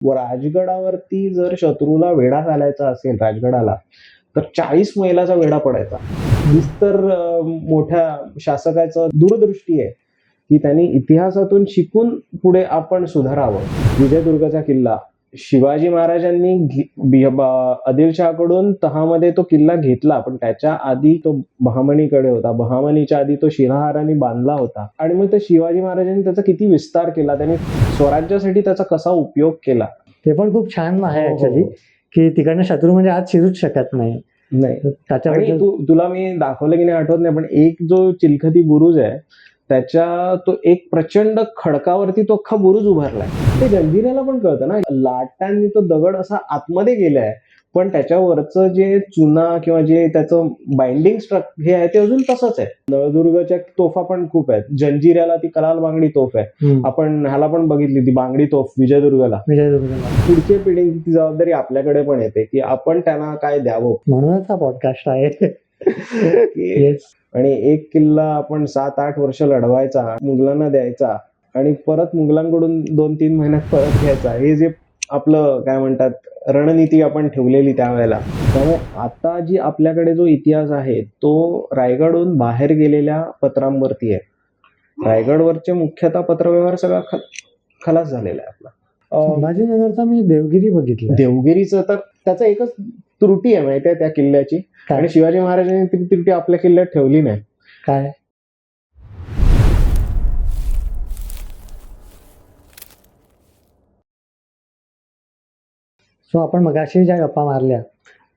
राजगडावरती जर शत्रूला वेढा घालायचा असेल राजगडाला, तर 40 मैलाचा वेढा पडायचा. हीच तर मोठ्या शासकाचं दूरदृष्टी आहे, की त्यांनी इतिहासातून शिकून पुढे आपण सुधारावं. विजयदुर्गचा किल्ला शिवाजी महाराजांनी आदिलशहाकडून तहामध्ये तो किल्ला घेतला, पण त्याच्या आधी तो बहामनीकडे होता. बहामनीच्या आधी तो शिरहारांनी बांधला होता. आणि मग ते शिवाजी महाराजांनी त्याचा किती विस्तार केला, त्यांनी स्वराज्यासाठी त्याचा कसा उपयोग केला. ते पण खूप छान आहे ऍक्च्युली, की तिकडनं शत्रू म्हणजे आज शिरूच शकत नाही. त्याच्याबद्दल तुला मी दाखवलं की नाही आठवत नाही, पण एक जो चिलखती बुरुज आहे त्याच्या तो एक प्रचंड खडकावरती तो अख्खा बुरुज उभारलाय. ते जंजिऱ्याला पण कळतं ना, लाटांनी तो दगड असा आतमध्ये गेलाय, पण त्याच्यावरचं जे चुना किंवा जे त्याचं बाइंडिंग हे आहे ते अजून तसंच आहे. नळदुर्गच्या तोफा पण खूप आहेत. जंजिऱ्याला ती कलाल बांगडी तोफ आहे, आपण ह्याला पण बघितली ती बांगडी तोफ विजयदुर्गला. पुढच्या पिढीची जबाबदारी आपल्याकडे पण येते, की आपण त्यांना काय द्यावं. म्हणूनच हा पॉडकास्ट आहे. आणि एक किल्ला आपण 7-8 वर्ष लढवायचा, मुघलांना द्यायचा आणि परत मुघलांकडून 2-3 महिन्यात परत घ्यायचा, हे जे आपलं काय म्हणतात रणनीती आपण ठेवलेली त्यावेळेला. त्यामुळे आता जी आपल्याकडे जो इतिहास आहे तो रायगडहून बाहेर गेलेल्या पत्रांवरती आहे. रायगडवरचे मुख्यतः पत्रव्यवहार सगळा खलास झालेला आहे आपला. संभाजीनगरचा मी देवगिरी बघितलं. देवगिरीचं तर त्याचा एकच त्रुटी आहे माहिती आहे त्या किल्ल्याची, आणि शिवाजी महाराजांनी ती त्रुटी आपल्या किल्ल्यात ठेवली नाही. काय? सो आपण मगाशी ज्या गप्पा मारल्या,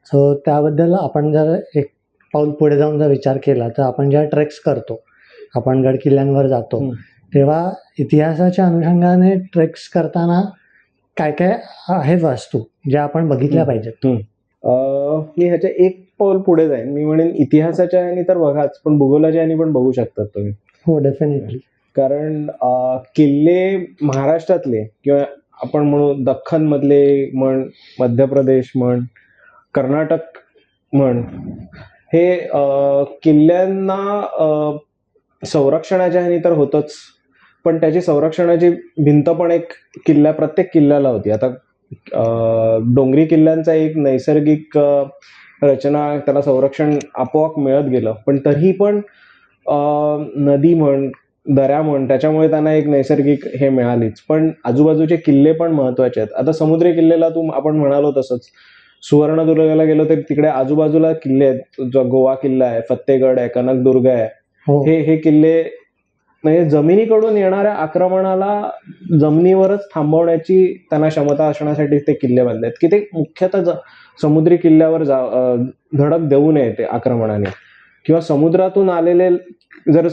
सो त्याबद्दल आपण जर एक पाऊल पुढे जाऊन जर विचार केला, तर आपण जेव्हा ट्रेक्स करतो, आपण गड किल्ल्यांवर जातो, तेव्हा इतिहासाच्या अनुषंगाने ट्रेक्स करताना काय काय आहेत वस्तू ज्या आपण बघितल्या पाहिजेत. मी ह्याच्या एक पाऊल पुढे जाईन. मी म्हणेन इतिहासाच्या ह्यानी तर बघाच, पण भूगोलाच्या ह्यानी पण बघू शकतात तुम्ही. हो, डेफिनेटली. कारण किल्ले महाराष्ट्रातले किंवा आपण म्हणू दख्खन मधले म्हण, मध्य प्रदेश म्हण, कर्नाटक म्हण, हे किल्ल्यांना संरक्षणाच्या ह्यानी तर होतच, पण त्याची संरक्षणाची भिंत पण एक प्रत्येक किल्ल्याला होती. आता डोंगरी किल्ल्यांचा एक नैसर्गिक रचना, त्याला संरक्षण आपोआप मिळत गेलं, पण तरी पण नदी म्हण, दऱ्या म्हण, त्याच्यामुळे त्यांना एक नैसर्गिक हे मिळालीच. पण आजूबाजूचे किल्ले पण महत्वाचे आहेत. आता समुद्री किल्ल्याला आपण म्हणालो तसंच सुवर्णदुर्गला गेलो तर तिकडे आजूबाजूला किल्ले आहेत. जो गोवा किल्ला आहे, फत्तेगड आहे, कनकदुर्ग आहे, हे किल्ले म्हणजे जमिनीकडून येणाऱ्या आक्रमणाला जमिनीवरच थांबवण्याची त्यांना क्षमता असण्यासाठी ते किल्ले बांधलेत, की ते मुख्यतः समुद्री किल्ल्यावर धडक देऊ नये ते आक्रमणाने, किंवा समुद्रातून आलेले जर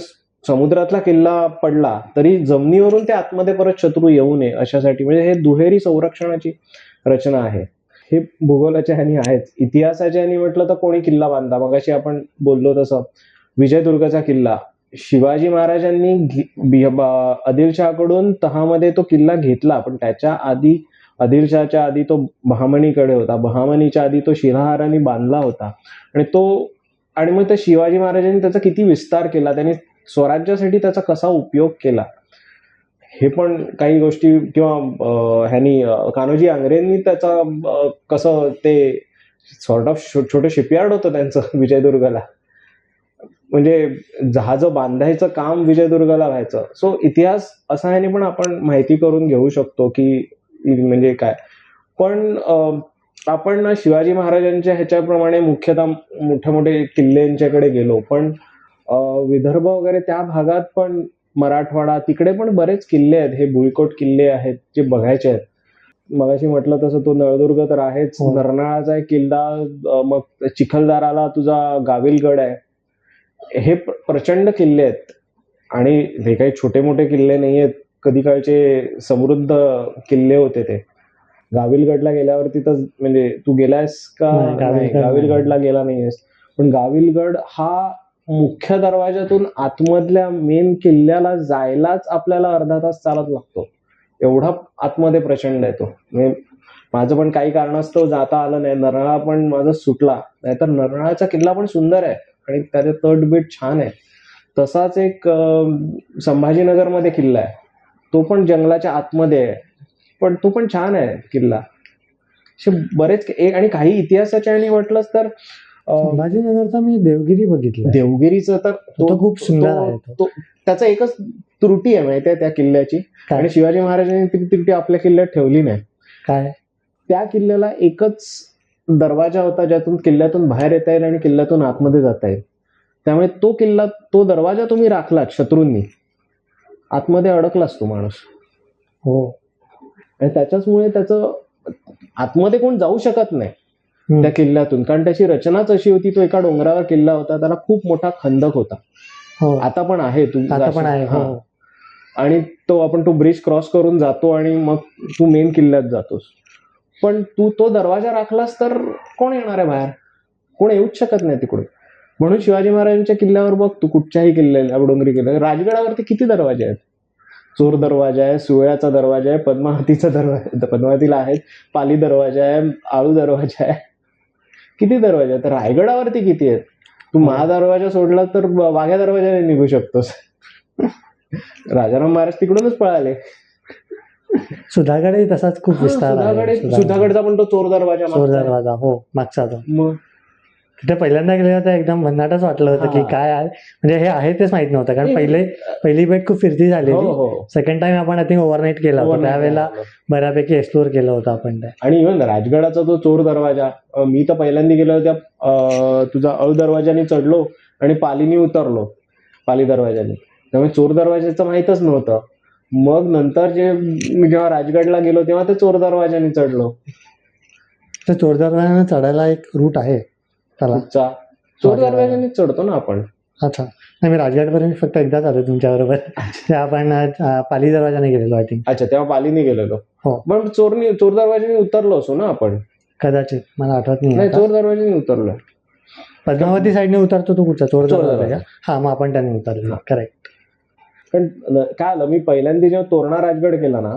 समुद्रातला किल्ला पडला तरी जमिनीवरून ते आतमध्ये परत शत्रू येऊ नये अशासाठी. म्हणजे हे दुहेरी संरक्षणाची रचना आहे. हे भूगोलाच्या ह्यानी आहेच. इतिहासाच्या ह्यानी म्हटलं तर कोणी किल्ला बांधला, मगाशी आपण बोललो तसं विजयदुर्गचा किल्ला शिवाजी महाराजांनी आदिलशहाकडून तहामध्ये तो किल्ला घेतला, पण त्याच्या आधी आदिलशहाच्या आधी तो बहामनीकडे होता. बहामनीच्या आधी तो शिरहारांनी बांधला होता. आणि मग त्या शिवाजी महाराजांनी त्याचा किती विस्तार केला, त्यांनी स्वराज्यासाठी त्याचा कसा उपयोग केला, हे पण काही गोष्टी, किंवा ह्यांनी कान्होजी आंग्रेंनी त्याचा कसं ते सॉर्ट ऑफ छोटं शिपयार्ड होतं त्यांचं विजयदुर्गला, म्हणजे जहाजं बांधायचं काम विजयदुर्गला व्हायचं. सो इतिहास असा ह्याने पण आपण माहिती करून घेऊ शकतो की म्हणजे काय. पण आपण शिवाजी महाराजांच्या ह्याच्याप्रमाणे मुख्यतः मोठे मोठे किल्ल्यांच्याकडे गेलो, पण विदर्भ वगैरे त्या भागात पण मराठवाडा तिकडे पण बरेच किल्ले आहेत. हे भुईकोट किल्ले आहेत जे बघायचे आहेत. मगाशी म्हटलं तसं तो नळदुर्ग तर आहेच, नरनाळाचा एक किल्ला, मग चिखलदराला तुझा गाविलगड आहे. हे प्रचंड किल्ले आहेत आणि हे काही छोटे मोठे किल्ले नाही आहेत. कधी काळचे समृद्ध किल्ले होते ते. गाविलगडला गेल्यावरती तर म्हणजे तू गेलायस का? गाविलगडला गेला नाहीयेस, पण गाविलगड हा मुख्य दरवाजातून आतमधल्या मेन किल्ल्याला जायलाच आपल्याला अर्धा तास चालत लागतो. एवढा आतमध्ये प्रचंड आहे तो. म्हणजे माझं पण काही कारणास्तव जाता आलं नाही. नरनाळा पण माझा सुटला, नाहीतर नरनाळाचा किल्ला पण सुंदर आहे आणि त्याचे तटबीट छान आहे. तसाच एक संभाजीनगरमध्ये किल्ला आहे, तो पण जंगलाच्या आतमध्ये आहे. पण तो पण छान आहे किल्ला. असे बरेच आणि काही इतिहासाच्या आणि म्हटलंच तर संभाजीनगरचा मी देवगिरी बघितलं. देवगिरीचं तर तो खूप सुंदर आहे तो. त्याचा एकच त्रुटी आहे माहिती आहे त्या किल्ल्याची, काय? आणि शिवाजी महाराजांनी ती त्रुटी आपल्या किल्ल्यात ठेवली नाही. काय? त्या किल्ल्याला एकच दरवाजा होता ज्यातून किल्ल्यातून बाहेर येता येईल आणि किल्ल्यातून आतमध्ये जाता येईल. त्यामुळे तो दरवाजा तुम्ही राखलात शत्रूंनी, आतमध्ये अडकलास तो माणूस. हो. आणि त्याच्याचमुळे त्याचं आतमध्ये कोण जाऊ शकत नाही त्या किल्ल्यातून, कारण त्याची रचनाच अशी होती. तो एका डोंगरावर किल्ला होता, त्याला खूप मोठा खंदक होता. हो. आता पण आहे. आता पण आहे. हो. आणि तो ब्रिज क्रॉस करून जातो आणि मग तू मेन किल्ल्यात जातोस. पण तू तो दरवाजा राखलास तर कोण येणार आहे बाहेर? कोण येऊच शकत नाही तिकडे. म्हणून शिवाजी महाराजांच्या किल्ल्यावर बघ, तू कुठच्याही किल्ल्याला, डोंगरी किल्ला, राजगडावरती किती दरवाजे आहेत. चोर दरवाजा आहे, सुवेळाचा दरवाजा आहे, पद्मावतीचा दरवाजा, पद्मावतीला आहे, पाली दरवाजा आहे, आळू दरवाजा आहे, किती दरवाजे आहेत. रायगडावरती किती आहेत? तू महादरवाजा सोडला तर वाघ्या दरवाजाने निघू शकतोस. राजाराम महाराज तिकडूनच पळाले. सुधागडही तसाच खूप विस्तार आहे. सुधागडचा पण तो चोर दरवाजा. हो, मागचा तो. मग तिथे पहिल्यांदा गेले होते एकदम भन्नाटच वाटलं होतं की काय आहे, म्हणजे हे आहे तेच माहित नव्हतं. कारण पहिली भेट खूप फिरती झाली. सेकंड टाइम आपण आय थिंक ओव्हरनाईट केला होता, त्यावेळेला बऱ्यापैकी एक्सप्लोर केलं होतं आपण. आणि इव्हन राजगडाचा तो चोर दरवाजा, मी तर पहिल्यांदा गेलो त्या तुझा अळू दरवाजाने चढलो आणि पालीनी उतरलो, पाली दरवाजाने. त्यामुळे चोर दरवाजाचं माहीतच नव्हतं. मग नंतर जेव्हा राजगडला गेलो तेव्हा ते चोर दरवाजाने चढलो. तर चोर दरवाजाने चढायला एक रूट आहे त्याला. चोर दरवाजाने चढतो ना आपण. अच्छा. नाही, मी राजगडपर्यंत फक्त एकदाच आलो तुमच्याबरोबर. ते आपण पाली दरवाजाने गेलेलो आय थिंक. अच्छा, तेव्हा पालीने गेलेलो. हो. पण चोर दरवाजाने उतरलो असो ना आपण. कदाचित, मला आठवत नाही. चोर दरवाजाने उतरलो. पद्मावती साईडने उतरतो तो कुठचा चोर दरवाजा? हा, मग आपण त्याने उतरलो. करेक्ट. पण काय आलं, मी पहिल्यांदा जेव्हा तोरणा राजगड केला ना,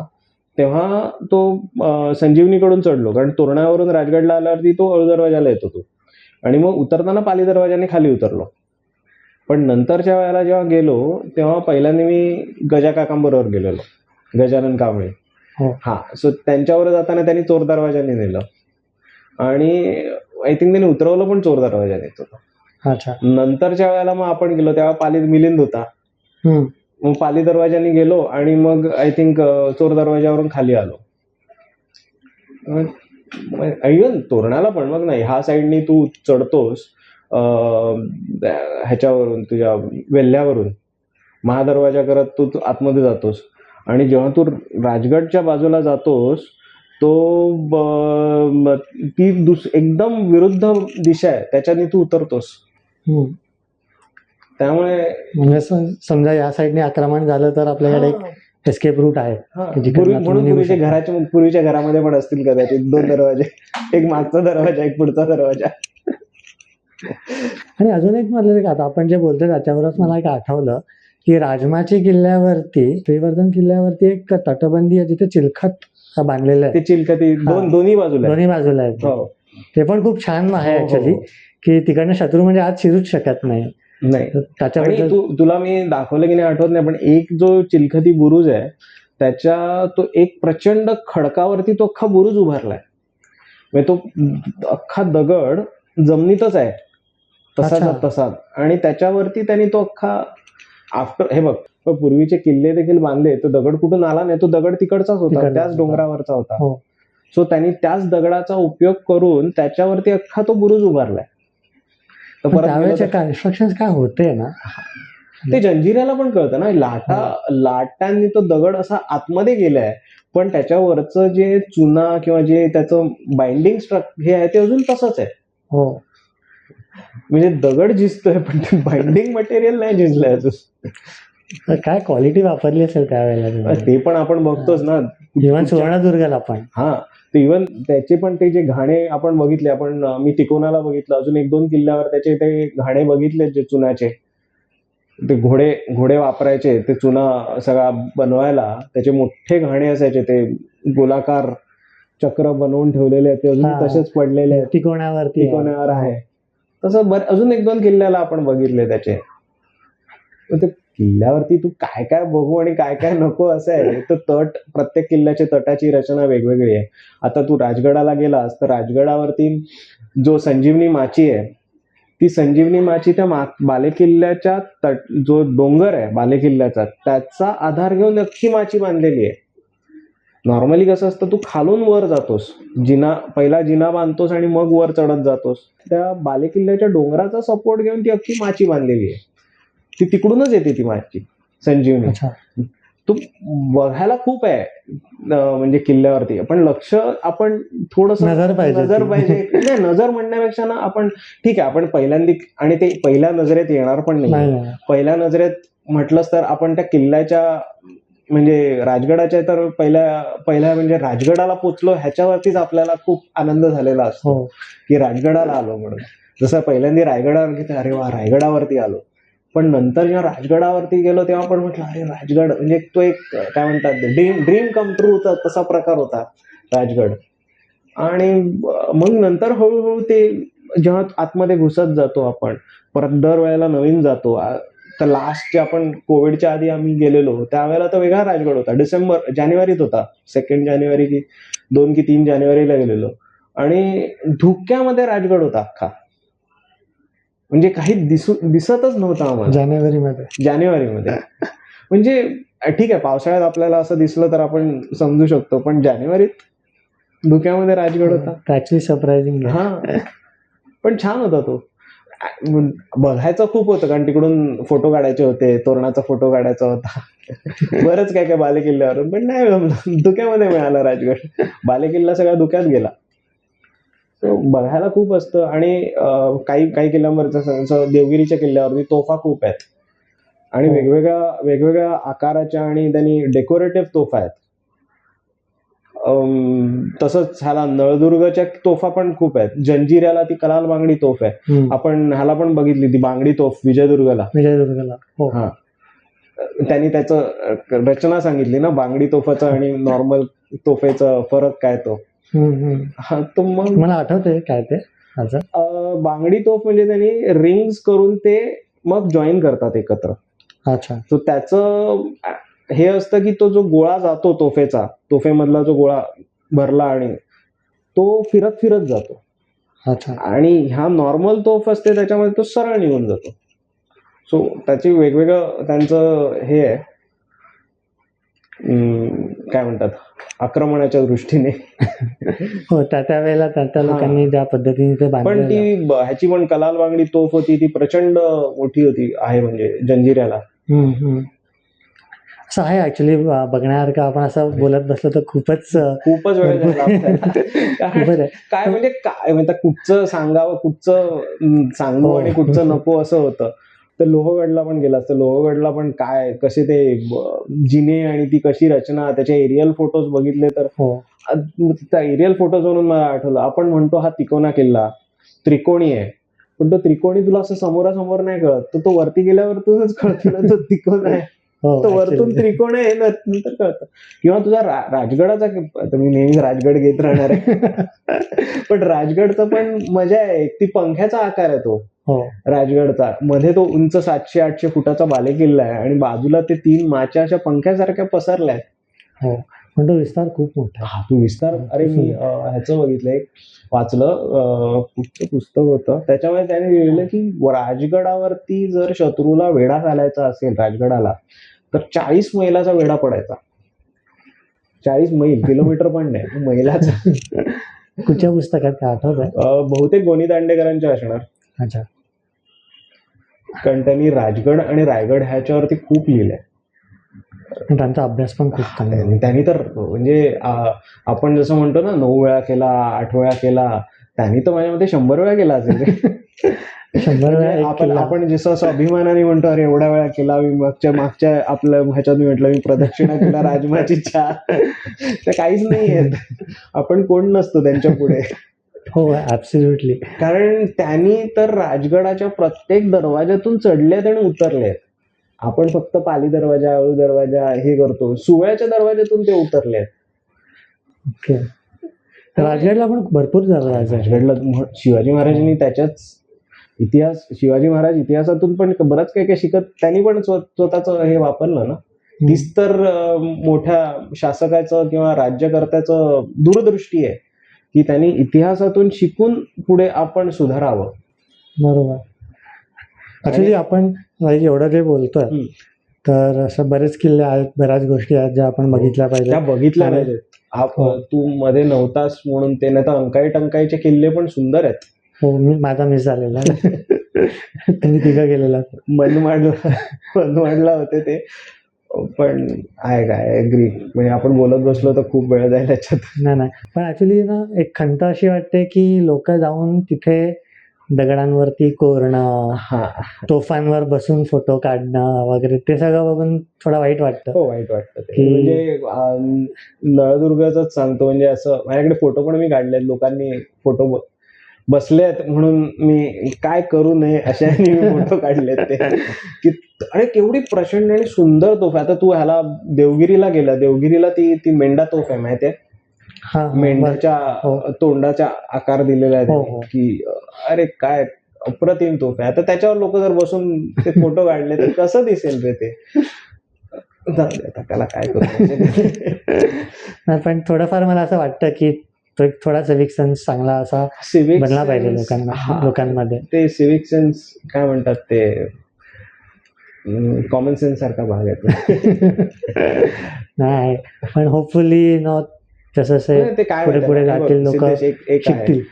तेव्हा तो संजीवनीकडून चढलो, कारण तोरणावरून राजगडला आल्यावरती तो अळू दरवाजाला येतो तो, आणि मग उतरताना पाली दरवाजाने खाली उतरलो. पण नंतरच्या वेळेला जेव्हा गेलो तेव्हा पहिल्यांदा मी गजा काकांबरोबर गेलेलो, गजानन कांबळे. हा, सो त्यांच्यावर जाताना त्यांनी चोर दरवाजाने नेलं, आणि आय थिंक त्यांनी उतरवलं पण चोर दरवाजानेच होतं. अच्छा. नंतरच्या वेळेला मग आपण गेलो तेव्हा पाली मिलिंद होता. मग पाली दरवाजाने गेलो आणि मग आय थिंक चोर दरवाजावरून खाली आलो. इव्हन तोरणाला पण मग नाही, ह्या साईडनी तू चढतोस ह्याच्यावरून, तुझ्या वेल्ह्यावरून महादरवाजा करत तू आतमध्ये जातोस, आणि जेव्हा तू राजगडच्या बाजूला जातोस तो ती एकदम विरुद्ध दिशा आहे, त्याच्याने तू उतरतोस. त्यामुळे म्हणजे समजा या साईडने आक्रमण झालं तर आपल्याकडे एक एस्केप रूट आहे. म्हणून पूर्वीच्या घरामध्ये पण असतील कदाचित 2 दरवाजे, एक मागचा दरवाजा, एक पुढचा दरवाजा. आणि अजून एक मला आता आपण जे बोलतोय त्याच्यावरच मला एक आठवलं की राजमाची किल्ल्यावरती, श्रीवर्धन किल्ल्यावरती एक तटबंदी आहे जिथे चिलखत बांधलेलं आहे. ते चिलखती दोन्ही बाजूला आहेत. ते पण खूप छान आहे ऍक्च्युली, की तिकडनं शत्रू म्हणजे आज शिरूच शकत नाही. त्याच्याबद्दल तुला मी दाखवलं की नाही आठवत नाही, पण एक जो चिलखती बुरुज आहे त्याच्या तो एक प्रचंड खडकावरती तो अख्खा बुरुज उभारलाय. म्हणजे तो अख्खा दगड जमिनीतच आहे तसाच, आणि त्याच्यावरती त्यांनी तो अख्खा हे बघ, पूर्वीचे किल्ले देखील बांधले, तो दगड कुठून आला नाही, तो दगड तिकडचाच होता, त्याच डोंगरावरचा होता. सो त्यांनी त्याच दगडाचा उपयोग करून त्याच्यावरती अख्खा तो बुरुज उभारलाय. त्यावेळेचे कन्स्ट्रक्शन काय होते ना, ते जंजिऱ्याला पण कळतं ना, लाटांनी तो दगड असा आतमध्ये गेलाय, पण त्याच्यावरचं जे चुना किंवा जे त्याचं बाइंडिंग हे आहे ते अजून तसंच आहे. हो, म्हणजे दगड झिजतोय पण ते बाइंडिंग मटेरियल नाही झिजलंय अजून. काय क्वालिटी वापरली असेल त्यावेळेला, ते पण आपण बघतोच ना. इव्हन सुवर्णदुर्गला पण. हा, ते इव्हन त्याचे पण ते जे घाणे आपण बघितले, मी तिकोनाला बघितलं, अजून 1-2 किल्ल्यावर त्याचे ते घाणे बघितले जे चुनाचे, ते घोडे वापरायचे ते चुना सगळा बनवायला, त्याचे मोठे घाणे असायचे, ते गोलाकार चक्र बनवून ठेवलेले ते अजून तसेच पडलेले आहेत, तिकोण्यावर आहे. तसं अजून 1-2 किल्ल्याला आपण बघितले त्याचे. ते किल्ल्यावरती तू काय काय बघू आणि काय काय नको असं आहे. तर तट, प्रत्येक किल्ल्याची तटाची रचना वेगवेगळी आहे. आता तू राजगडाला गेलास तर राजगडावरती जो संजीवनी माची आहे, ती संजीवनी माची त्या बालेकिल्ल्याच्या जो डोंगर आहे बालेकिल्ल्याचा, त्याचा आधार घेऊन नक्की माची बांधलेली आहे. नॉर्मली कसं असतं, तू खालून वर जातोस, पहिला जिना बांधतोस आणि मग वर चढत जातोस. त्या बालेकिल्ल्याच्या डोंगराचा सपोर्ट घेऊन ती अख्खी माची बांधलेली आहे. ती तिकडूनच येते ती माची संजीवनी. अच्छा. तू बघायला खूप आहे म्हणजे किल्ल्यावरती, पण लक्ष आपण थोडस नजर पाहिजे. नाही, नजर म्हणण्यापेक्षा ना आपण ठीक आहे, आपण पहिल्यांदा, आणि ते पहिल्या नजरेत येणार पण नाही. नाही. पहिल्या नजरेत म्हटलंच तर आपण त्या किल्ल्याच्या म्हणजे राजगडाच्या तर पहिल्या म्हणजे राजगडाला पोचलो ह्याच्यावरतीच आपल्याला खूप आनंद झालेला असतो हो. की राजगडाला आलो म्हणून. जसं पहिल्यांदा रायगडावर घेते, अरे वा रायगडावरती आलो. पण नंतर जेव्हा राजगडावरती गेलो तेव्हा आपण म्हटलं अरे राजगड म्हणजे तो एक काय म्हणतात ड्रीम कम ट्रू होता, तसा प्रकार होता राजगड. आणि मग नंतर हळूहळू ते जेव्हा आतमध्ये घुसत जातो आपण, परत दरवेळेला नवीन जातो. तर लास्ट जे आपण कोविडच्या आधी आम्ही गेलेलो त्यावेळेला तर वेगळा राजगड होता. जानेवारीत होता, 2 जानेवारी की 2 की 3 जानेवारीला गेलेलो, आणि धुक्यामध्ये राजगड होता अख्खा. म्हणजे काही दिसतच नव्हतं आम्हाला जानेवारीमध्ये. म्हणजे ठीक आहे, पावसाळ्यात आपल्याला असं दिसलं तर आपण समजू शकतो, पण जानेवारीत धुक्यामध्ये राजगड होता. Actually surprising. हा, पण छान होता तो. बघायचं खूप होतं कारण तिकडून फोटो काढायचे होते, तोरणाचा फोटो काढायचा होता, बरंच काय काय बालेकिल्ल्यावरून. पण नाही जमलं, धुक्यामध्ये मिळाला राजगड. बालेकिल्ला सगळा धुक्यात गेला. बघायला खूप असतं. आणि काही किल्ल्यांवर जसं देवगिरीच्या किल्ल्यावरती तोफा खूप आहेत, आणि वेगवेगळ्या आकाराच्या आणि त्यांनी डेकोरेटिव्ह तोफा आहेत. तसंच ह्याला नळदुर्गच्या तोफा पण खूप आहेत. जंजिऱ्याला ती कलाल बांगडी तोफ आहे. आपण ह्याला पण बघितली ती बांगडी तोफ विजयदुर्गला. हो. त्यांनी त्याचं रचना सांगितली ना, बांगडी तोफाचं आणि नॉर्मल तोफेचं फरक काय तो. हा, तो मग मला आठवतंय काय ते. बांगडी तोफ म्हणजे त्यांनी रिंग्स करून ते मग जॉईन करतात एकत्र. अच्छा. तो त्याचं हे असतं की तो जो गोळा जातो तोफेमधला जो गोळा भरला आणि तो फिरत फिरत जातो. अच्छा. आणि ह्या नॉर्मल तोफ असते त्याच्यामध्ये तो सरळ निघून जातो. सो त्याची वेगवेगळं त्यांचं हे आहे, काय म्हणतात, आक्रमणाच्या दृष्टीने. हो, त्या वेळेला त्या लोकांनी ज्या पद्धतीने ते पण ती ह्याची पण कलाल बांगडी तोफ होती, ती प्रचंड मोठी होती आहे, म्हणजे जंजिऱ्याला. असं आहे ऍक्च्युली बघण्यासारखं. आपण असं बोलत बसलो तर खूपच वेळ झाला. काय म्हणजे काय म्हणतात, कुठचं सांगावं, कुठचं सांगू आणि कुठचं नको असं होतं. तर लोहगडला पण गेला असतं. लोहगडला पण काय कसे ते जिने आणि ती कशी रचना, त्याचे एरियल फोटोज बघितले तर त्या एरियल फोटोजवरून मला आठवलं, आपण म्हणतो हा तिकोना किल्ला त्रिकोणी आहे, पण तो त्रिकोणी तुला असं समोरासमोर नाही कळत, तो वरती गेल्यावर तुझंच कळतं ना तो त्रिकोण आहे. तो वरतून त्रिकोण आहे नंतर कळतं. किंवा तुझा राजगडाचा, मी नेहमी राजगड घेत राहणार आहे, पण राजगडचा पण मजा आहे. ती पंख्याचा आकार आहे तो राजगडचा. मध्ये तो उंच 700-800 फुटाचा बालेकिल्ला आहे आणि बाजूला ते 3 माच्या अशा पंख्यासारख्या पसरल्या आहेत. पण तो विस्तार खूप मोठा. हा, तो विस्तार, अरे मी ह्याचं बघितलंय, वाचलं, कुठचं पुस्तक होतं त्याच्यामध्ये त्याने लिहिलं की राजगडावरती जर शत्रूला वेढा घालायचा असेल राजगडाला, तर 40 मैलाचा वेढा पडायचा. 40 मैल, किलोमीटर पण नाही, मैलाचा. कुठच्या पुस्तकात काय आठवत? बहुतेक गोनी दांडेकरांच्या असणार. अच्छा. कारण त्यांनी राजगड आणि रायगड ह्याच्यावरती खूप लिहिलंय. त्यांचा अभ्यास पण खूप चांगला. त्यांनी तर म्हणजे आपण जसं म्हणतो ना 9 वेळा केला, 8 वेळा केला, त्यांनी तर माझ्या मते 100 वेळा केला असेल. 100 वेळा. आपण जसं असं अभिमानाने म्हणतो अरे एवढ्या वेळा केला मी, मागच्या आपल्या ह्याच्यात म्हटलं मी प्रदक्षिणा केला राजमाची चहा, तर काहीच नाहीये. आपण कोण नसतो त्यांच्या पुढे. हो, ऍब्सोल्युटली. कारण त्यांनी तर राजगडाच्या प्रत्येक दरवाज्यातून चढलेत आणि उतरलेत. आपण फक्त पाली दरवाजा, अळू दरवाजा हे करतो, सुवळ्याच्या दरवाज्यातून ते उतरलेत. ओके. राजगडला पण भरपूर झालं. राजगडला शिवाजी महाराजांनी त्याच्याच इतिहास, शिवाजी महाराज इतिहासातून पण बरंच काही काही शिकत, त्यांनी पण स्वतःचं हे वापरलं ना. तीच तर मोठ्या शासकाचं किंवा राज्यकर्त्याचं दूरदृष्टी आहे की त्यांनी इतिहासातून शिकून पुढे आपण सुधारावं. बरोबर. ऍक्च्युली आपण एवढं जे बोलतोय तर असं बरेच किल्ले आहेत, बऱ्याच गोष्टी आहेत ज्या आपण बघितल्या त्या पाहिजे. बघितल्या पाहिजेत. तू मध्ये नव्हतास म्हणून ते, नाही तर अंकाई टंकाईचे किल्ले पण सुंदर आहेत. हो, माझा मिस झालेला. तुम्ही तिघं गेलेला. मनमाडला होते ते, पण आहे काय ऍग्री, म्हणजे आपण बोलत बसलो तर खूप वेळ जाईल त्याच्यात. नाही, पण ऍक्च्युली ना एक खंत अशी वाटते की लोक जाऊन तिथे दगडांवरती कोरणं, तोफांवर बसून फोटो काढणं वगैरे ते सगळं बघून थोडं वाईट वाटतं. हो, वाईट वाटतं ते. म्हणजे नळदुर्गच सांगतो, म्हणजे असं माझ्याकडे फोटो पण मी काढले, लोकांनी फोटो बसले आहेत म्हणून मी काय करू नये अशा फोटो काढलेत ते, की अरे केवढी प्रचंड आणि सुंदर तोफ आहे. आता तू ह्याला देवगिरीला गेला, देवगिरीला ती मेंढा तोफ आहे माहितीये, मेंढ्याच्या तोंडाचा आकार दिलेला आहे की अरे काय अप्रतिम तोफ आहे. आता त्याच्यावर लोक जर बसून ते फोटो काढले तर कसं दिसेल रे ते. त्याला काय करू. पण थोडंफार मला असं वाटतं की तो एक थोडा सिव्हिक सेन्स चांगला असा बनला पाहिजे लोकांमध्ये. ते सिव्हिक सेन्स काय म्हणतात ते, कॉमन सेन्स सारखा भाग आहे. नाही, पण होपफुली जसं ते काय पुढे जातील लोक शिकतील.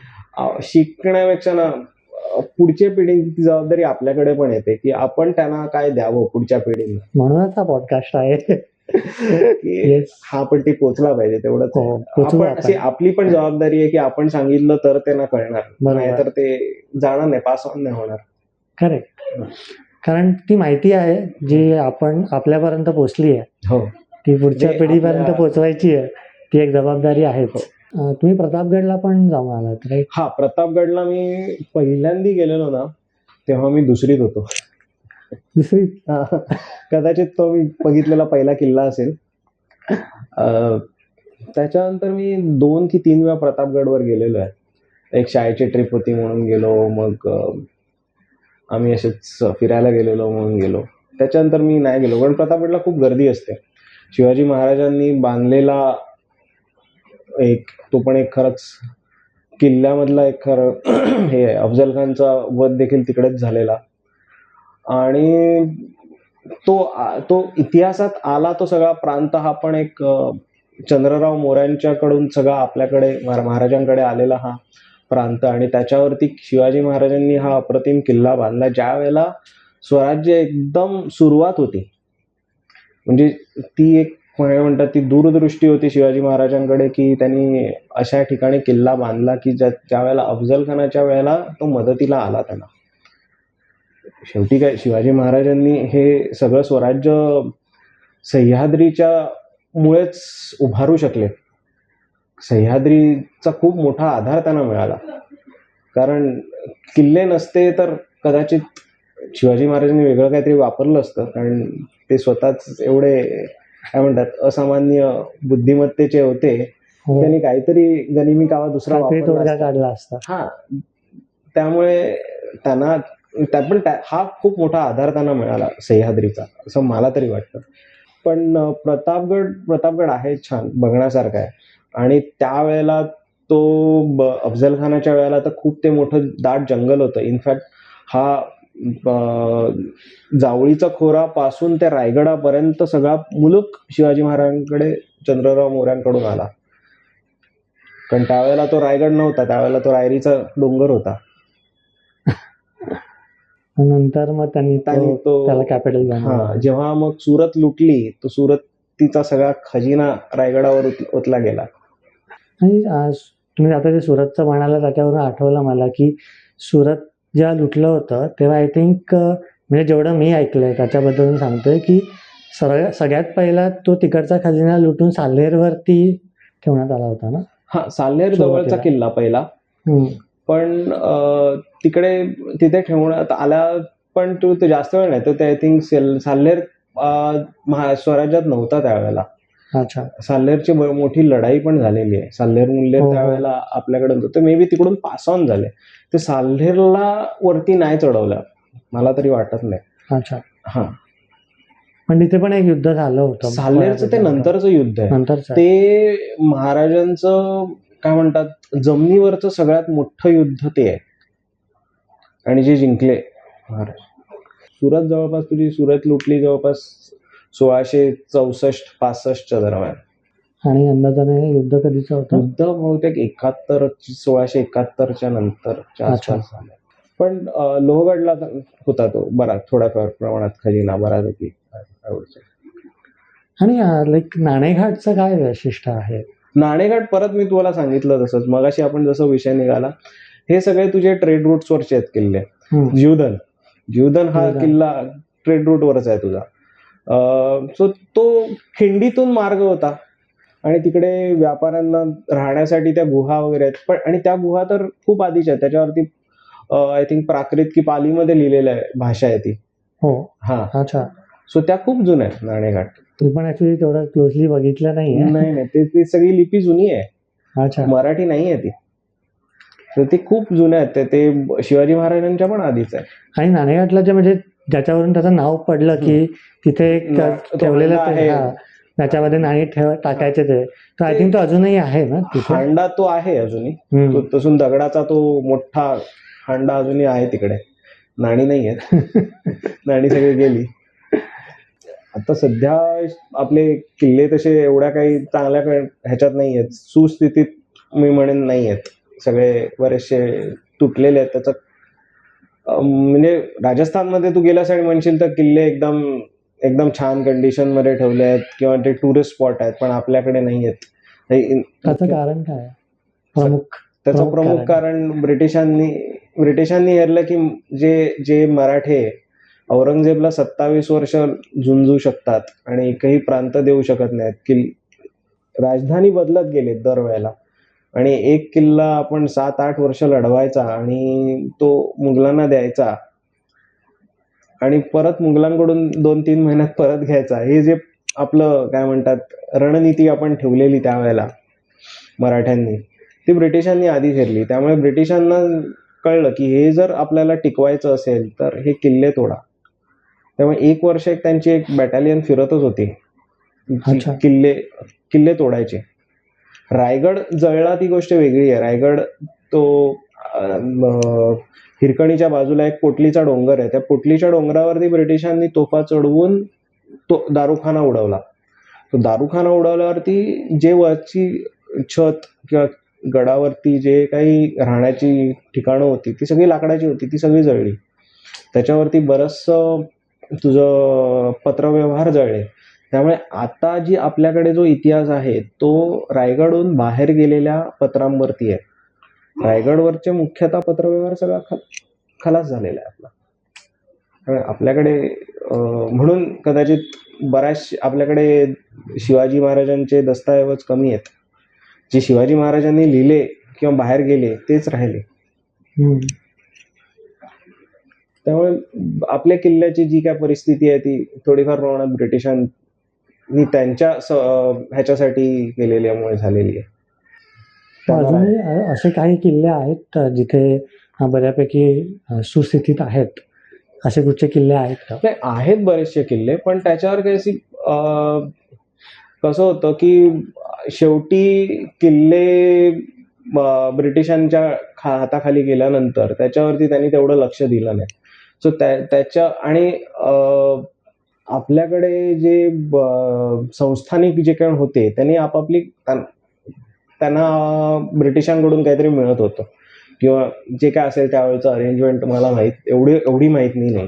शिकण्यापेक्षा ना पुढच्या पिढीची जबाबदारी आपल्याकडे पण येते की आपण त्यांना काय द्यावं पुढच्या पिढीला. म्हणूनच हा पॉडकास्ट आहे. हा पण ती पोचला पाहिजे तेवढंच. आपली पण जबाबदारी आहे की आपण सांगितलं तर त्यांना कळणार, नाही तर ते जाणार नाही, पास ऑन नाही होणार. करेक्ट. कारण ती माहिती आहे जी आपण आपल्यापर्यंत पोहोचली आहे, हो, ती पुढच्या पिढीपर्यंत पोहोचवायची आहे, ती एक जबाबदारी आहे. तुम्ही प्रतापगडला पण जाऊन आलात, राईट? हा, प्रतापगडला मी पहिल्यांदा गेलेलो ना तेव्हा मी दुसरीत होतो. दुसरी? कदाचित तो मी बघितलेला पहिला किल्ला असेल. त्याच्यानंतर मी 2 की 3 वेळा प्रतापगडवर गेलेलो आहे. एक शाळेची ट्रिप होती म्हणून गेलो, मग आम्ही असेच फिरायला गेलेलो म्हणून गेलो. त्याच्यानंतर मी नाही गेलो, पण प्रतापगडला खूप गर्दी असते. शिवाजी महाराजांनी बांधलेला तो पण एक खरंच किल्ल्यामधला एक खरं हे आहे. अफजल खानचा वध देखील तिकडेच झालेला, आणि तो इतिहासात आला तो सगळा प्रांत हा पण एक चंद्रराव मोऱ्यांच्याकडून सगळा आपल्याकडे महाराजांकडे आलेला हा प्रांत, आणि त्याच्यावरती शिवाजी महाराजांनी हा अप्रतिम किल्ला बांधला. ज्या वेळेला स्वराज्य एकदम सुरुवात होती, म्हणजे ती एक म्हणतात ती दूरदृष्टी होती शिवाजी महाराजांकडे की त्यांनी अशा ठिकाणी किल्ला बांधला की ज्या वेळेला अफजल खानाच्या वेळेला तो मदतीला आला त्यांना. शेवटी काय शिवाजी महाराजांनी हे सगळं स्वराज्य सह्याद्रीच्या मुळेच उभारू शकले. सह्याद्रीचा खूप मोठा आधार त्यांना मिळाला, कारण किल्ले नसते तर कदाचित शिवाजी महाराजांनी वेगळं काहीतरी वापरलं असतं, कारण ते स्वतःच एवढे काय म्हणतात असामान्य बुद्धिमत्तेचे होते. त्यांनी काहीतरी गनिमी कावा दुसरा काढला असता. हा, त्यामुळे त्यांना पण हा खूप मोठा आधार त्यांना मिळाला सह्याद्रीचा, असं मला तरी वाटतं. पण प्रतापगड आहे छान, बघण्यासारखा आहे. आणि त्यावेळेला तो अफजल खानाच्या वेळेला तर खूप ते मोठं दाट जंगल होतं. इनफॅक्ट हा जावळीचा खोरापासून ते रायगडापर्यंत सगळा मुलूक शिवाजी महाराजांकडे चंद्रराव मोऱ्यांकडून आला. कारण त्यावेळेला तो रायगड नव्हता, त्यावेळेला तो रायरीचा डोंगर होता. नंतर मग त्यांनी त्याला कॅपिटल बनवलं. जेव्हा मग सुरत लुटली, तो सुरतीचा सगळा खजिना रायगडावर ओतला गेला. आणि तुम्ही आता ते सुरतचं म्हणाला, त्याच्यावरून आठवलं मला की सुरत जेव्हा लुटलं होतं तेव्हा आय थिंक, म्हणजे जेवढं मी ऐकलंय त्याच्याबद्दल सांगतोय की सगळ्यात पहिला तो तिकडचा खजिना लुटून साल्हेरवरती ठेवण्यात आला होता ना. हा, साल्हेर जवळचा किल्ला पहिला, पण तिथे ठेवण्यात आला, पण तो जास्त वेळ नाही. तर ते आय थिंक साल्हेर स्वराज्यात नव्हता त्यावेळेला. अच्छा. साल्हेरची मोठी लढाई पण झालेली आहे. साल्हेर मुल्हेर हो, हो. त्यावेळेला आपल्याकडे होतं, तर मे बी तिकडून पास ऑन झाले. ते साल्हेरला वरती नाही चढवलं, मला तरी वाटत नाही. अच्छा. हा, पण तिथे पण एक युद्ध झालं होतं. साल्हेरचं ते नंतरचं युद्ध आहे. नंतरचं. ते महाराजांचं काय म्हणतात जमिनीवरचं सगळ्यात मोठं युद्ध ते आहे, आणि जे जिंकले महाराज. सुरत जवळपास तुझी सुरत लुटली जवळपास 1664-65च्या दरम्यान. आणि अंदाजाने हे युद्ध कधीचं होतं? युद्ध बहुतेक 1671च्या नंतरच्या अच्छा. आसपास झालं. पण लोहगडला होता तो बराच थोड्याफार प्रमाणात खजिना बऱ्यापैकी. आणि लाईक नाणेघाटचं काय वैशिष्ट्य आहे? नाणेघाट परत मी तुम्हाला सांगितलं तसंच मगाशी आपण जसं विषय निघाला, हे सगळे तुझे ट्रेड रूट्स वरचे आहेत किल्ले. जीवधन हा जीवधन. किल्ला ट्रेड रूट वरच आहे तुझा. सो तो खिंडीतून मार्ग होता, आणि तिकडे व्यापाऱ्यांना राहण्यासाठी त्या गुहा वगैरे आहेत. पण आणि त्या गुहा तर खूप आधीच्या आहेत, त्याच्यावरती आय थिंक प्राकृत की पालीमध्ये लिहिलेलं आहे, भाषा आहे ती. हो. हा, अच्छा. सो त्या खूप जुन्या आहेत नाणेघाट. तुम्ही पण ऍक्च्युली तेवढं क्लोजली बघितलं नाहीये. नाही, ती सगळी लिपी जुनी आहे. अच्छा. मराठी नाही आहे ती. तर ते खूप जुने आहेत. ते शिवाजी महाराजांच्या पण आधीच आहे. आणि नाणेघाटला जे म्हणजे ज्याच्यावरून त्याचं नाव पडलं की तिथे एक ठेवलेलं ते, त्याच्यामध्ये नाणी टाकायचे ते, तर आय थिंक तो अजूनही आहे ना तिथे? हांडा तो आहे अजूनही, तसून दगडाचा तो मोठा हांडा अजूनही आहे तिकडे. नाणी नाही आहेत. नाणी सगळी गेली. आता सध्या आपले किल्ले तसे एवढ्या काही चांगल्या ह्याच्यात नाही आहेत, सुस्थितीत मी म्हणेन नाही आहेत. सगळे बरेचसे तुटलेले आहेत. त्याचं म्हणजे राजस्थानमध्ये तू गेलास आणि म्हणशील तर किल्ले एकदम छान कंडिशन मध्ये ठेवले आहेत, किंवा ते टुरिस्ट स्पॉट आहेत, पण आपल्याकडे नाही आहेत. त्याचं कारण काय? त्याचं प्रमुख कारण ब्रिटिशांनी हेरलं की जे मराठे औरंगजेबला 27 वर्ष झुंजू शकतात आणि एकही प्रांत देऊ शकत नाहीत, की राजधानी बदलत गेले दरवेळेला, आणि एक किल्ला आपण 7-8 वर्ष लढवायचा आणि तो मुघलांना द्यायचा, आणि परत मुघलांकडून 2-3 महिन्यात परत घ्यायचा. हे जे आपलं काय म्हणतात रणनीती आपण ठेवलेली त्यावेळेला मराठ्यांनी, ती ब्रिटिशांनी आधी ठरली. त्यामुळे ब्रिटिशांना कळलं की हे जर आपल्याला टिकवायचं असेल तर हे किल्ले तोडा. त्यामुळे 1 वर्ष त्यांची एक बॅटॅलियन फिरतच होती, किल्ले तोडायचे. रायगड जळला ती गोष्ट वेगळी आहे. रायगड तो हिरकणीच्या बाजूला एक पोटलीचा डोंगर आहे. त्या पोटलीच्या डोंगरावरती ब्रिटिशांनी तोफा चढवून तो दारूखाना उडवला. तो दारूखाना उडवल्यावरती जे वरची छत किंवा गडावरती जे काही राहण्याची ठिकाणं होती ती सगळी लाकडाची होती, ती सगळी जळली. त्याच्यावरती बरंचसं तुझं पत्रव्यवहार जळले. त्यामुळे आता जी आपल्याकडे जो इतिहास आहे तो रायगडहून बाहेर गेलेल्या पत्रांवरती आहे. रायगडवरचे मुख्यतः पत्रव्यवहार सगळा खलास झालेला आहे आपला. आपल्याकडे म्हणून कदाचित बऱ्याच आपल्याकडे शिवाजी महाराजांचे दस्तऐवज कमी आहेत. जे शिवाजी महाराजांनी लिहिले किंवा बाहेर गेले तेच राहिले. त्यामुळे आपल्या किल्ल्याची जी काय परिस्थिती आहे ती थोडीफार प्रमाणात ब्रिटिशांनी त्यांच्या ह्याच्यासाठी केलेल्यामुळे झालेली आहे. अजूनही असे काही किल्ले आहेत जिथे बऱ्यापैकी सुस्थितीत आहेत, असे कुठचे किल्ले आहेत का? नाही, आहेत बरेचसे किल्ले, पण त्याच्यावर काही कसं होतं की शेवटी किल्ले ब्रिटिशांच्या हाताखाली गेल्यानंतर त्याच्यावरती त्यांनी तेवढं लक्ष दिलं नाही. सो त्याच्या आणि आपल्याकडे जे संस्थानिक जे काही होते त्यांनी आपापली त्यांना ब्रिटिशांकडून काहीतरी मिळत होतं, किंवा जे काय असेल त्यावेळेचं अरेंजमेंट मला एवढी माहीत नाही.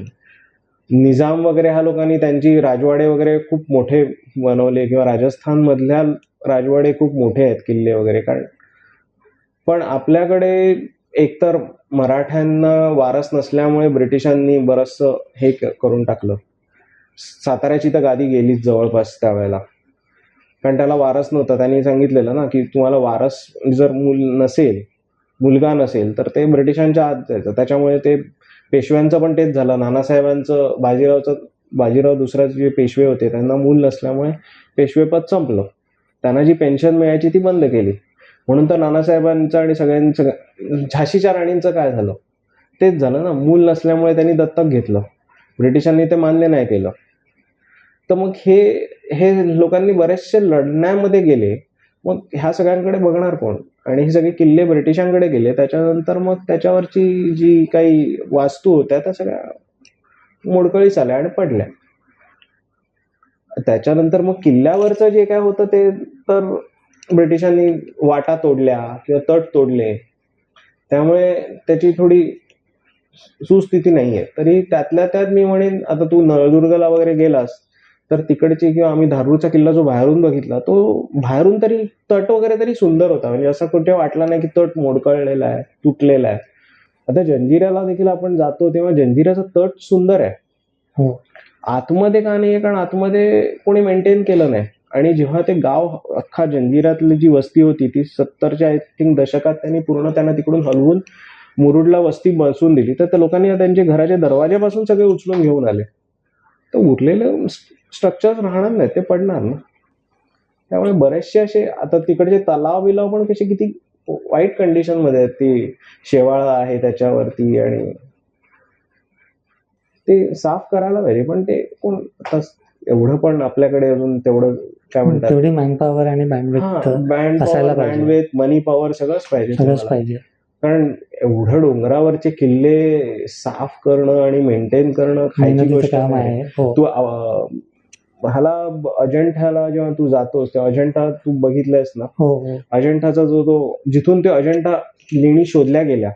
निजाम वगैरे ह्या लोकांनी त्यांची राजवाडे वगैरे खूप मोठे बनवले, किंवा राजस्थानमधल्या राजवाडे खूप मोठे आहेत किल्ले वगैरे. पण आपल्याकडे एकतर मराठ्यांना वारस नसल्यामुळे ब्रिटिशांनी बरंचसं हे करून टाकलं. साताऱ्याची तर गादी गेलीच जवळपास त्यावेळेला, कारण त्याला वारस नव्हता. त्यांनी सांगितलेलं ना की तुम्हाला वारस जर मुलगा नसेल तर ते ब्रिटिशांच्या हात जायचं. त्याच्यामुळे ते पेशव्यांचं पण तेच झालं. नानासाहेबांचं, बाजीरावचं बाजीराव दुसरा जे पेशवे होते त्यांना मूल नसल्यामुळे पेशवेपद संपलं. त्यांना जी पेन्शन मिळायची ती बंद केली. म्हणून तर नानासाहेबांचं आणि सगळ्यांचं झाशीच्या राणींचं काय झालं तेच झालं ना, मूल नसल्यामुळे त्यांनी दत्तक घेतलं. ब्रिटिशांनी ते मान्य नाही केलं. तर मग हे हे लोकांनी बरेचसे लढण्यामध्ये गेले. मग ह्या सगळ्यांकडे बघणार कोण? आणि हे सगळे किल्ले ब्रिटिशांकडे गेले. त्याच्यानंतर मग त्याच्यावरची जी काही वास्तू होत्या त्या सगळ्या मोडकळीस आल्या आणि पडल्या. त्याच्यानंतर मग किल्ल्यावरचं जे काय होतं ते तर ब्रिटिशांनी वाटा तोडल्या किंवा तट तोडले, त्यामुळे त्याची थोडी सुस्थिती नाहीये. तरी त्यातल्या त्यात मी म्हणेन, आता तू नळदुर्गला वगैरे गेलास तर तिकडची, किंवा आम्ही धारूरचा किल्ला जो बाहेरून बघितला तो बाहेरून तरी तट वगैरे तरी सुंदर होता. म्हणजे असं कुठे वाटला नाही की तट मोडकळलेला आहे, तुटलेला आहे. आता जंजिऱ्याला देखील आपण जातो तेव्हा जंजिऱ्याचा तट सुंदर आहे. हो. आतमध्ये का नाहीये? कारण आतमध्ये कोणी मेंटेन केलं नाही. आणि जेव्हा ते गाव अख्खा जंजिऱ्यातली जी वस्ती होती ती 70च्या आय थिंक दशकात त्यांनी त्यांना तिकडून हलवून मुरुडला वस्ती बसवून दिली. तर त्या लोकांनी त्यांच्या घराच्या दरवाजापासून सगळे उचलून घेऊन आले. तर उरलेले स्ट्रक्चर्स राहणार नाहीत, ते पडणार ना. त्यामुळे बरेचसे असे आता तिकडचे तलाव बिलाव पण कसे किती वाईट कंडिशन मध्ये आहेत. ती शेवाळा आहे त्याच्यावरती आणि ते साफ करायला पाहिजे. पण ते कोण आता एवढं पण आपल्याकडे अजून तेवढं काय म्हणतात, तेवढी मॅनपॉवर आणि बँडविड्थ असायला पाहिजे. बँडविड्थ, मनी पॉवर सगळंच पाहिजे सगळंच तुम्हाला. पाहिजे. कारण एवढं डोंगरावरचे किल्ले साफ करणं आणि मेंटेन करणं खायची मेहनतीचं गोष्ट काम नाही. आहे. हो. तू ह्याला अजंठ्याला जेव्हा तू जातोस तेव्हा अजंठा तू बघितलंयस ना, हो हो. अजंठाचा जो जिथून ते अजंठा लेणी शोधल्या गेल्या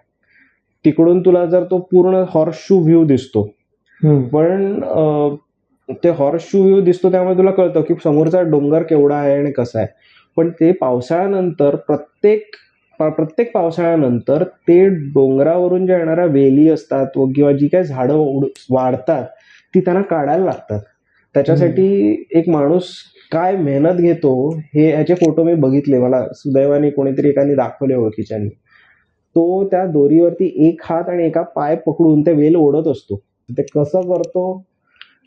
तिकडून तुला जर तो पूर्ण हॉर्स शू व्ह्यू दिसतो. पण ते हॉर्स शू व्ह्यू दिसतो त्यामुळे तुला कळतं की समोरचा डोंगर केवढा आहे आणि कसा आहे. पण ते पावसाळ्यानंतर प्रत्येक पावसाळ्यानंतर ते डोंगरावरून ज्या येणाऱ्या वेली असतात किंवा जी काही झाडं वाढतात ती त्यांना काढायला लागतात. त्याच्यासाठी एक माणूस काय मेहनत घेतो हे याचे फोटो मी बघितले. मला सुदैवाने कोणीतरी एकाने दाखवले ओळखीच्यानी. तो त्या दोरीवरती एक हात आणि एका पाय पकडून ते वेल ओढत असतो. ते कसं करतो?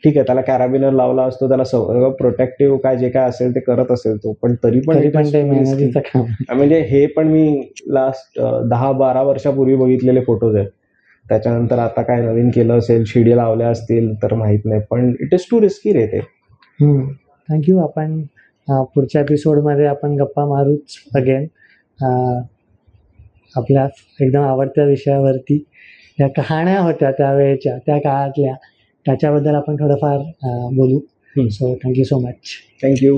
ठीक आहे, त्याला कॅराबिनर लावला असतो, त्याला सगळं प्रोटेक्टिव्ह काय जे काय असेल ते करत असेल तो, पण तरी पण ते मेहनतीचं काम. म्हणजे हे पण मी लास्ट 10-12 वर्षापूर्वी बघितलेले फोटोज आहेत. त्याच्यानंतर आता काय नवीन केलं असेल, शिडी लावल्या असतील तर माहित नाही, पण इट इज टू रिस्की रे ते. थँक्यू. आपण पुढच्या एपिसोडमध्ये आपण गप्पा मारूच अगेन आपल्या एकदम आवडत्या विषयावरती. या कहाण्या होत्या त्यावेळेच्या, त्या काळातल्या, त्याच्याबद्दल आपण थोडंफार बोलू. So thank you so much. Thank you.